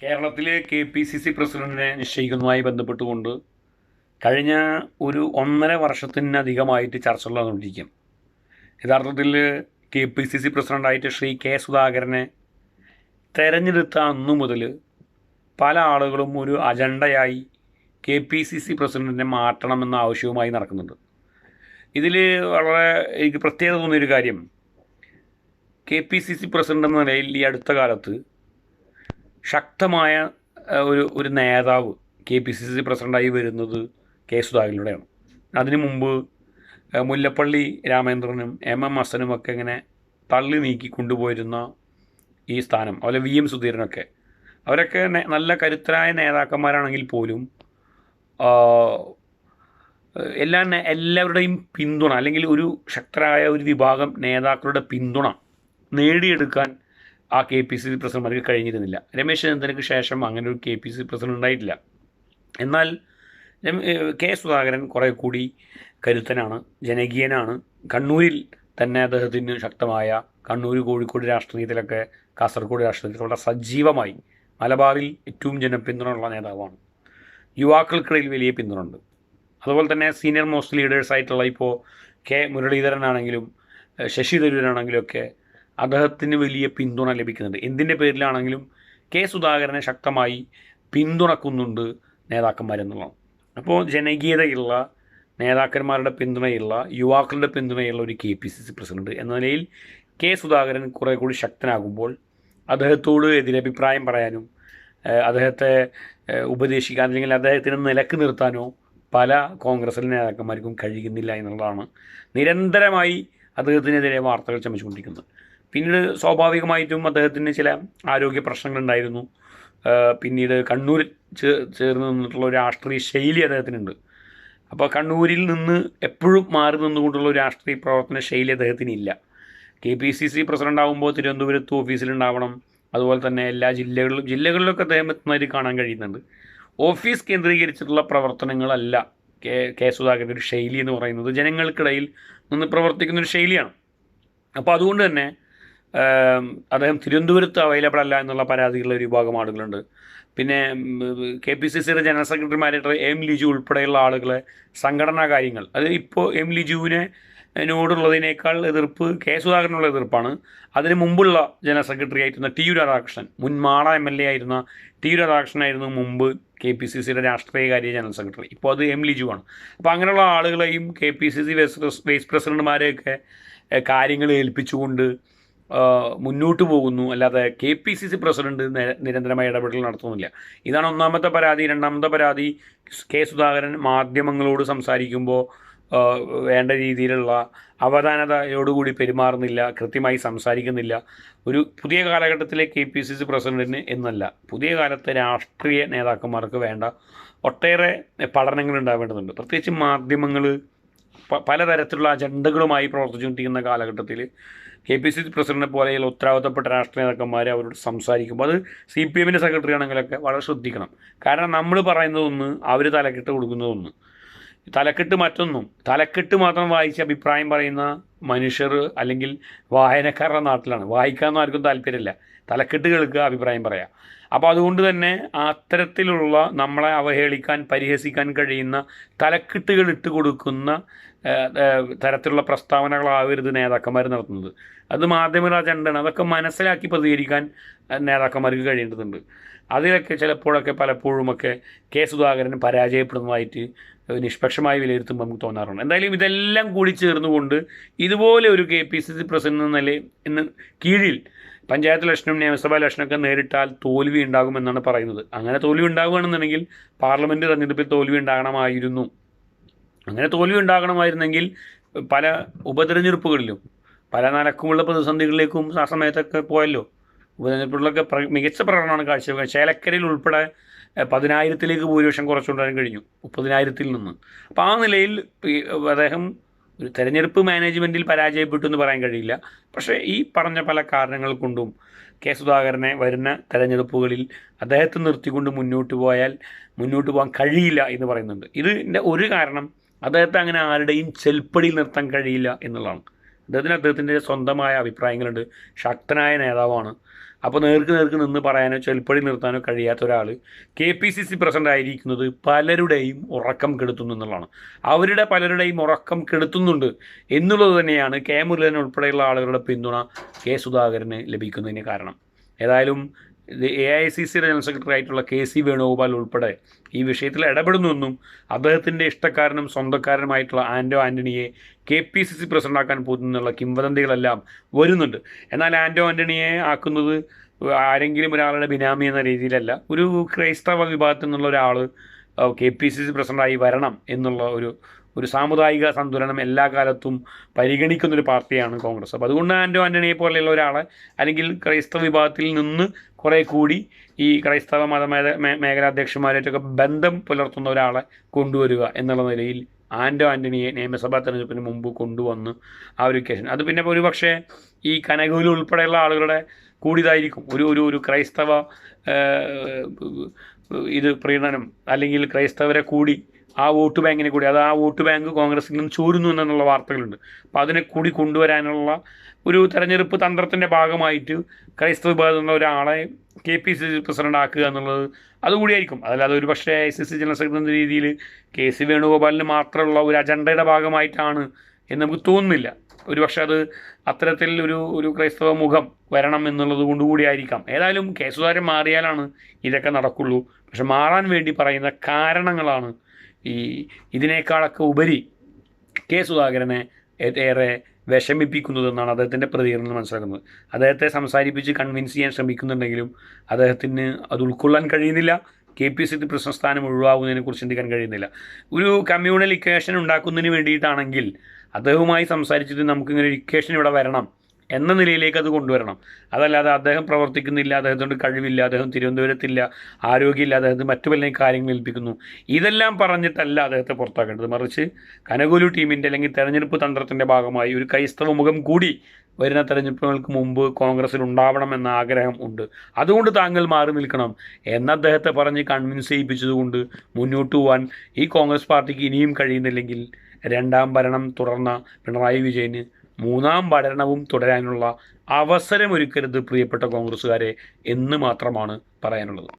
കേരളത്തിലെ KPCC പ്രസിഡന്റിനെ നിശ്ചയിക്കുന്നതുമായി ബന്ധപ്പെട്ടുകൊണ്ട് കഴിഞ്ഞ ഒരു 1.5 വർഷത്തിനധികമായിട്ട് ചർച്ചകൾ നടന്നുകൊണ്ടിരിക്കും. യഥാർത്ഥത്തിൽ KPCC പ്രസിഡൻ്റായിട്ട് ശ്രീ കെ സുധാകരനെ തെരഞ്ഞെടുത്ത അന്നു മുതൽ പല ആളുകളും ഒരു അജണ്ടയായി KPCC പ്രസിഡന്റിനെ മാറ്റണമെന്ന ആവശ്യവുമായി നടക്കുന്നുണ്ട്. ഇതിൽ വളരെ എനിക്ക് പ്രത്യേകത തോന്നിയൊരു കാര്യം, KPCC പ്രസിഡന്റ് എന്ന നിലയിൽ ഈ അടുത്ത കാലത്ത് ശക്തമായ ഒരു നേതാവ് KPCC പ്രസിഡൻ്റായി വരുന്നത് കെ സുധാകരനിലൂടെയാണ്. അതിനു മുമ്പ് മുല്ലപ്പള്ളി രാമേന്ദ്രനും MM ഹസനുമൊക്കെ ഇങ്ങനെ തള്ളി നീക്കി കൊണ്ടുപോയിരുന്ന ഈ സ്ഥാനം, അതുപോലെ VM സുധീരനൊക്കെ, അവരൊക്കെ നല്ല കരുത്തരായ നേതാക്കന്മാരാണെങ്കിൽ പോലും എല്ലാവരുടെയും പിന്തുണ, അല്ലെങ്കിൽ ഒരു ശക്തരായ ഒരു വിഭാഗം നേതാക്കളുടെ പിന്തുണ നേടിയെടുക്കാൻ ആ KPCC പ്രസിഡന്റ്മാർക്ക് കഴിഞ്ഞിരുന്നില്ല. രമേശ് ചെന്നിത്തലയ്ക്ക് ശേഷം അങ്ങനെ ഒരു KPCC പ്രസിഡന്റ് ഉണ്ടായിട്ടില്ല. എന്നാൽ കെ സുധാകരൻ കുറേ കൂടി കരുത്തനാണ്, ജനകീയനാണ്. കണ്ണൂരിൽ തന്നെ അദ്ദേഹത്തിന് ശക്തമായ, കണ്ണൂർ കോഴിക്കോട് രാഷ്ട്രീയത്തിലൊക്കെ, കാസർഗോഡ് രാഷ്ട്രീയത്തിൽ വളരെ സജീവമായി, മലബാറിൽ ഏറ്റവും ജനപിന്തുണയുള്ള നേതാവാണ്. യുവാക്കൾക്കിടയിൽ വലിയ പിന്തുണയുണ്ട്. അതുപോലെ തന്നെ സീനിയർ മോസ്റ്റ് ലീഡേഴ്സായിട്ടുള്ള ഇപ്പോൾ കെ മുരളീധരനാണെങ്കിലും ശശി തരൂരാണെങ്കിലും ഒക്കെ അദ്ദേഹത്തിന് വലിയ പിന്തുണ ലഭിക്കുന്നുണ്ട്. എന്തിൻ്റെ പേരിലാണെങ്കിലും കെ സുധാകരനെ ശക്തമായി പിന്തുണക്കുന്നുണ്ട് നേതാക്കന്മാരെന്നുള്ളതാണ്. അപ്പോൾ ജനകീയതയുള്ള, നേതാക്കന്മാരുടെ പിന്തുണയുള്ള, യുവാക്കളുടെ പിന്തുണയുള്ള ഒരു KPCC പ്രസിഡന്റ് എന്ന നിലയിൽ കെ സുധാകരൻ കുറേ കൂടി ശക്തനാകുമ്പോൾ അദ്ദേഹത്തോട് എതിരഭിപ്രായം പറയാനും അദ്ദേഹത്തെ ഉപദേശിക്കാൻ, അല്ലെങ്കിൽ അദ്ദേഹത്തിന് നിലക്ക് നിർത്താനോ പല കോൺഗ്രസിലെ നേതാക്കന്മാർക്കും കഴിയുന്നില്ല എന്നുള്ളതാണ് നിരന്തരമായി അദ്ദേഹത്തിനെതിരെ വാർത്തകൾ ചമച്ചുകൊണ്ടിരിക്കുന്നത്. പിന്നീട് സ്വാഭാവികമായിട്ടും അദ്ദേഹത്തിന് ചില ആരോഗ്യ പ്രശ്നങ്ങളുണ്ടായിരുന്നു. പിന്നീട് കണ്ണൂരിൽ ചേർന്ന് നിന്നിട്ടുള്ള ഒരു രാഷ്ട്രീയ ശൈലി അദ്ദേഹത്തിനുണ്ട്. അപ്പോൾ കണ്ണൂരിൽ നിന്ന് എപ്പോഴും മാറി നിന്നുകൊണ്ടുള്ള ഒരു രാഷ്ട്രീയ പ്രവർത്തന ശൈലി അദ്ദേഹത്തിനില്ല. KPCC പ്രസിഡന്റ് ആകുമ്പോൾ തിരുവനന്തപുരത്ത് ഓഫീസിലുണ്ടാവണം. അതുപോലെ തന്നെ എല്ലാ ജില്ലകളിലൊക്കെ അദ്ദേഹം എത്തുന്നതായിട്ട് കാണാൻ കഴിയുന്നുണ്ട്. ഓഫീസ് കേന്ദ്രീകരിച്ചിട്ടുള്ള പ്രവർത്തനങ്ങളല്ല കെ സുധാകരൻ്റെ ഒരു ശൈലി എന്ന് പറയുന്നത്. ജനങ്ങൾക്കിടയിൽ നിന്ന് പ്രവർത്തിക്കുന്നൊരു ശൈലിയാണ്. അപ്പോൾ അതുകൊണ്ട് തന്നെ അദ്ദേഹം തിരുവനന്തപുരത്ത് അവൈലബിൾ അല്ല എന്നുള്ള പരാതികളുള്ള ഒരു വിഭാഗം ആളുകളുണ്ട്. പിന്നെ KPCCയുടെ ജനറൽ സെക്രട്ടറിമാരായിട്ട് M ലിജു ഉൾപ്പെടെയുള്ള ആളുകളെ സംഘടനാ കാര്യങ്ങൾ, അത് ഇപ്പോൾ M ലിജുവിനോടുള്ളതിനേക്കാൾ എതിർപ്പ് കെ സുധാകരനുള്ള എതിർപ്പാണ്. അതിന് മുമ്പുള്ള ജനറൽ സെക്രട്ടറി ആയിരുന്ന TU രാധാകൃഷ്ണൻ, മുൻ മാള MLA ആയിരുന്ന TU രാധാകൃഷ്ണനായിരുന്നു മുമ്പ് KPCCയുടെ രാഷ്ട്രീയകാര്യ ജനറൽ സെക്രട്ടറി. ഇപ്പോൾ അത് M ലിജുവാണ്. അപ്പോൾ അങ്ങനെയുള്ള ആളുകളെയും KPCC വൈസ് പ്രസിഡന്റുമാരെയൊക്കെ കാര്യങ്ങൾ ഏൽപ്പിച്ചുകൊണ്ട് മുന്നോട്ട് പോകുന്നു. അല്ലാതെ KPCC പ്രസിഡന്റ് നിരന്തരമായ ഇടപെടൽ നടത്തുന്നില്ല. ഇതാണ് ഒന്നാമത്തെ പരാതി. രണ്ടാമത്തെ പരാതി, കെ സുധാകരൻ മാധ്യമങ്ങളോട് സംസാരിക്കുമ്പോൾ വേണ്ട രീതിയിലുള്ള അവധാനതയോടുകൂടി പെരുമാറുന്നില്ല, കൃത്യമായി സംസാരിക്കുന്നില്ല. ഒരു പുതിയ കാലഘട്ടത്തിലെ KPCC പ്രസിഡന്റിന് എന്നല്ല, പുതിയ കാലത്തെ രാഷ്ട്രീയ നേതാക്കന്മാർക്ക് വേണ്ട ഒട്ടേറെ പഠനങ്ങൾ ഉണ്ടാവേണ്ടതുണ്ട്. പ്രത്യേകിച്ച് മാധ്യമങ്ങൾ പലതരത്തിലുള്ള അജണ്ടകളുമായി പ്രവർത്തിച്ചുകൊണ്ടിരിക്കുന്ന കാലഘട്ടത്തിൽ KPCC പ്രസിഡന്റിനെ പോലെയുള്ള ഉത്തരവാദിത്തപ്പെട്ട രാഷ്ട്രീയ നേതാക്കന്മാർ അവരോട് സംസാരിക്കുമ്പോൾ, അത് CPMൻ്റെ സെക്രട്ടറി ആണെങ്കിലൊക്കെ വളരെ ശ്രദ്ധിക്കണം. കാരണം നമ്മൾ പറയുന്നതൊന്ന്, അവർ തലക്കെട്ട് കൊടുക്കുന്നതൊന്ന്, തലക്കെട്ട് മറ്റൊന്നും. തലക്കെട്ട് മാത്രം വായിച്ച് അഭിപ്രായം പറയുന്ന മനുഷ്യർ അല്ലെങ്കിൽ വായനക്കാരുടെ നാട്ടിലാണ്. വായിക്കാനൊന്നും ആർക്കും താല്പര്യമില്ല, തലക്കെട്ട് കേൾക്കുക, അഭിപ്രായം പറയാം. അപ്പോൾ അതുകൊണ്ട് തന്നെ അത്തരത്തിലുള്ള നമ്മളെ അവഹേളിക്കാൻ, പരിഹസിക്കാൻ കഴിയുന്ന തലക്കെട്ടുകൾ ഇട്ട് കൊടുക്കുന്ന തരത്തിലുള്ള പ്രസ്താവനകളാവരുത് നേതാക്കന്മാർ നടത്തുന്നത്. അത് മാധ്യമ അജണ്ടയാണ്. അതൊക്കെ മനസ്സിലാക്കി പ്രതികരിക്കാൻ നേതാക്കന്മാർക്ക് കഴിയേണ്ടതുണ്ട്. അതിലൊക്കെ ചിലപ്പോഴൊക്കെ പലപ്പോഴുമൊക്കെ കെ സുധാകരൻ പരാജയപ്പെടുന്നതായിട്ട് നിഷ്പക്ഷമായി വിലയിരുത്തുമ്പോൾ നമുക്ക് തോന്നാറുണ്ട്. എന്തായാലും ഇതെല്ലാം കൂടി ചേർന്നുകൊണ്ട് ഇതുപോലെ ഒരു KPCC പ്രസിഡന്റ് എന്ന കീഴിൽ പഞ്ചായത്ത് ഇലക്ഷനും നിയമസഭാ ഇലക്ഷനൊക്കെ നേരിട്ടാൽ തോൽവി ഉണ്ടാകുമെന്നാണ് പറയുന്നത്. അങ്ങനെ തോൽവി ഉണ്ടാവുകയാണെന്നുണ്ടെങ്കിൽ പാർലമെൻറ്റ് തെരഞ്ഞെടുപ്പിൽ തോൽവി ഉണ്ടാകണമായിരുന്നു. അങ്ങനെ തോൽവി ഉണ്ടാകണമായിരുന്നെങ്കിൽ പല ഉപതെരഞ്ഞെടുപ്പുകളിലും പല നിലക്കുമുള്ള പ്രതിസന്ധികളിലേക്കും ആ സമയത്തൊക്കെ പോയല്ലോ. ഉപതെരഞ്ഞെടുപ്പുകളിലൊക്കെ മികച്ച പ്രകടനമാണ് കാഴ്ചവെക്കുക. ചേലക്കരയിൽ ഉൾപ്പെടെ 10,000-ലേക്ക് ഭൂരിപക്ഷം കുറച്ചുകൊണ്ടുവരാൻ കഴിഞ്ഞു, 30,000-ൽ നിന്ന്. അപ്പോൾ ആ നിലയിൽ അദ്ദേഹം ഒരു തെരഞ്ഞെടുപ്പ് മാനേജ്മെൻറ്റിൽ പരാജയപ്പെട്ടു എന്ന് പറയാൻ കഴിയില്ല. പക്ഷേ ഈ പറഞ്ഞ പല കാരണങ്ങൾ കൊണ്ടും കെ സുധാകരനെ വരുന്ന തെരഞ്ഞെടുപ്പുകളിൽ അദ്ദേഹത്തെ നിർത്തിക്കൊണ്ട് മുന്നോട്ട് പോകാൻ കഴിയില്ല എന്ന് പറയുന്നുണ്ട്. ഇതിൻ്റെ ഒരു കാരണം, അദ്ദേഹത്തെ അങ്ങനെ ആരുടെയും ചെൽപ്പടിയിൽ നിർത്താൻ കഴിയില്ല എന്നുള്ളതാണ്. അദ്ദേഹത്തിൻ്റെ സ്വന്തമായ അഭിപ്രായങ്ങളുണ്ട്. ശക്തനായ നേതാവാണ്. അപ്പോൾ നേർക്ക് നിന്ന് പറയാനോ ചെൽപ്പടി നിർത്താനോ കഴിയാത്ത ഒരാൾ KPCC പ്രസിഡന്റ് ആയിരിക്കുന്നത് പലരുടെയും ഉറക്കം കെടുത്തുന്നു എന്നുള്ളതാണ്. അവരുടെ പലരുടെയും ഉറക്കം കെടുത്തുന്നുണ്ട് എന്നുള്ളത് തന്നെയാണ് കെ മുരളീധരൻ ഉൾപ്പെടെയുള്ള ആളുകളുടെ പിന്തുണ കെ സുധാകരന് ലഭിക്കുന്നതിന് കാരണം. ഏതായാലും AICC ജനറൽ സെക്രട്ടറി ആയിട്ടുള്ള KC വേണുഗോപാൽ ഉൾപ്പെടെ ഈ വിഷയത്തിൽ ഇടപെടുന്നുവെന്നും അദ്ദേഹത്തിൻ്റെ ഇഷ്ടക്കാരനും സ്വന്തക്കാരനുമായിട്ടുള്ള ആൻ്റോ ആൻ്റണിയെ KPCC പ്രസിഡൻ്റാക്കാൻ പോകുന്നുള്ള കിംവദന്തികളെല്ലാം വരുന്നുണ്ട്. എന്നാൽ ആൻ്റോ ആൻ്റണിയെ ആക്കുന്നത് ആരെങ്കിലും ഒരാളുടെ ബിനാമി എന്ന രീതിയിലല്ല, ഒരു ക്രൈസ്തവ വിഭാഗത്തിൽ നിന്നുള്ള ഒരാൾ KPCC പ്രസിഡൻ്റായി വരണം എന്നുള്ള ഒരു സാമുദായിക സന്തുലനം എല്ലാ കാലത്തും പരിഗണിക്കുന്നൊരു പാർട്ടിയാണ് കോൺഗ്രസ്. അപ്പോൾ അതുകൊണ്ട് ആൻ്റോ ആൻ്റണിയെ പോലെയുള്ള ഒരാളെ, അല്ലെങ്കിൽ ക്രൈസ്തവ വിഭാഗത്തിൽ നിന്ന് കുറേ കൂടി ഈ ക്രൈസ്തവ മേഖലാധ്യക്ഷന്മാരായിട്ടൊക്കെ ബന്ധം പുലർത്തുന്ന ഒരാളെ കൊണ്ടുവരിക എന്നുള്ള നിലയിൽ ആൻ്റോ ആൻ്റണിയെ നിയമസഭാ തെരഞ്ഞെടുപ്പിന് മുമ്പ് കൊണ്ടുവന്ന് ആ ഒരു കേഷൻ അത് പിന്നെ ഒരുപക്ഷെ ഈ കനകൂല് ഉൾപ്പെടെയുള്ള ആളുകളുടെ കൂടിയതായിരിക്കും. ഒരു ക്രൈസ്തവ ഇത് പ്രീണനം, അല്ലെങ്കിൽ ക്രൈസ്തവരെ കൂടി ആ വോട്ട് ബാങ്കിനെ കൂടി, അത് ആ വോട്ട് ബാങ്ക് കോൺഗ്രസിൽ നിന്ന് ചോരുന്നു എന്നുള്ള വാർത്തകളുണ്ട്. അപ്പോൾ അതിനെ കൂടി കൊണ്ടുവരാനുള്ള ഒരു തെരഞ്ഞെടുപ്പ് തന്ത്രത്തിൻ്റെ ഭാഗമായിട്ട് ക്രൈസ്തവ വിഭാഗത്തിലുള്ള ഒരാളെ KPCC പ്രസിഡന്റ് ആക്കുക എന്നുള്ളത് അതുകൂടിയായിരിക്കും. അതല്ലാതെ ഒരു പക്ഷേ ICC ജനറൽ സെക്രട്ടറി എന്ന രീതിയിൽ KC വേണുഗോപാലിന് മാത്രമുള്ള ഒരു അജണ്ടയുടെ ഭാഗമായിട്ടാണ് എന്ന് നമുക്ക് തോന്നുന്നില്ല. ഒരുപക്ഷെ അത് അത്തരത്തിൽ ഒരു ക്രൈസ്തവ മുഖം വരണം എന്നുള്ളത് കൊണ്ടുകൂടിയായിരിക്കാം. ഏതായാലും കെ സുധാകരൻ മാറിയാലാണ് ഇതൊക്കെ നടക്കുള്ളൂ. പക്ഷെ മാറാൻ വേണ്ടി പറയുന്ന കാരണങ്ങളാണ് ഇതിനേക്കാളൊക്കെ ഉപരി കെ സുധാകരനെ ഏറെ വിഷമിപ്പിക്കുന്നതെന്നാണ് അദ്ദേഹത്തിൻ്റെ പ്രതികരണം മനസ്സിലാക്കുന്നത്. അദ്ദേഹത്തെ സംസാരിപ്പിച്ച് കൺവിൻസ് ചെയ്യാൻ ശ്രമിക്കുന്നുണ്ടെങ്കിലും അദ്ദേഹത്തിന് അത് ഉൾക്കൊള്ളാൻ കഴിയുന്നില്ല. KPCC പ്രസിഡന്റ് സ്ഥാനം ഒഴിവാകുന്നതിനെക്കുറിച്ച് ചിന്തിക്കാൻ കഴിയുന്നില്ല. ഒരു കമ്മ്യൂണൽ ഇക്വേഷൻ ഉണ്ടാക്കുന്നതിന് വേണ്ടിയിട്ടാണെങ്കിൽ അദ്ദേഹവുമായി സംസാരിച്ചിട്ട് നമുക്കിങ്ങനെ ഒരു ഇക്വേഷൻ ഇവിടെ വരണം എന്ന നിലയിലേക്ക് അത് കൊണ്ടുവരണം. അതല്ലാതെ അദ്ദേഹം പ്രവർത്തിക്കുന്നില്ല, അദ്ദേഹത്തിൻ്റെ കഴിവില്ല, അദ്ദേഹം തിരുവനന്തപുരത്തില്ല, ആരോഗ്യമില്ല, അദ്ദേഹത്തിന് മറ്റു പല കാര്യങ്ങൾ ഏൽപ്പിക്കുന്നു, ഇതെല്ലാം പറഞ്ഞിട്ടല്ല അദ്ദേഹത്തെ പുറത്താക്കേണ്ടത്. മറിച്ച് കനകോലു ടീമിൻ്റെ അല്ലെങ്കിൽ തെരഞ്ഞെടുപ്പ് തന്ത്രത്തിൻ്റെ ഭാഗമായി ഒരു ക്രൈസ്തവ മുഖം കൂടി വരുന്ന തെരഞ്ഞെടുപ്പുകൾക്ക് മുമ്പ് കോൺഗ്രസ്സിൽ ഉണ്ടാവണമെന്ന ആഗ്രഹം ഉണ്ട്. അതുകൊണ്ട് താങ്കൾ മാറി നിൽക്കണം എന്ന് അദ്ദേഹത്തെ പറഞ്ഞ് കൺവിൻസ് ചെയ്യിപ്പിച്ചതുകൊണ്ട് മുന്നോട്ട് പോകാൻ ഈ കോൺഗ്രസ് പാർട്ടിക്ക് ഇനിയും കഴിയുന്നില്ലെങ്കിൽ രണ്ടാം ഭരണം തുടർന്ന പിണറായി വിജയന് മൂന്നാം ഭരണവും തുടരാനുള്ള അവസരമൊരുക്കരുത് പ്രിയപ്പെട്ട കോൺഗ്രസ്സുകാരെ എന്ന് മാത്രമാണ് പറയാനുള്ളത്.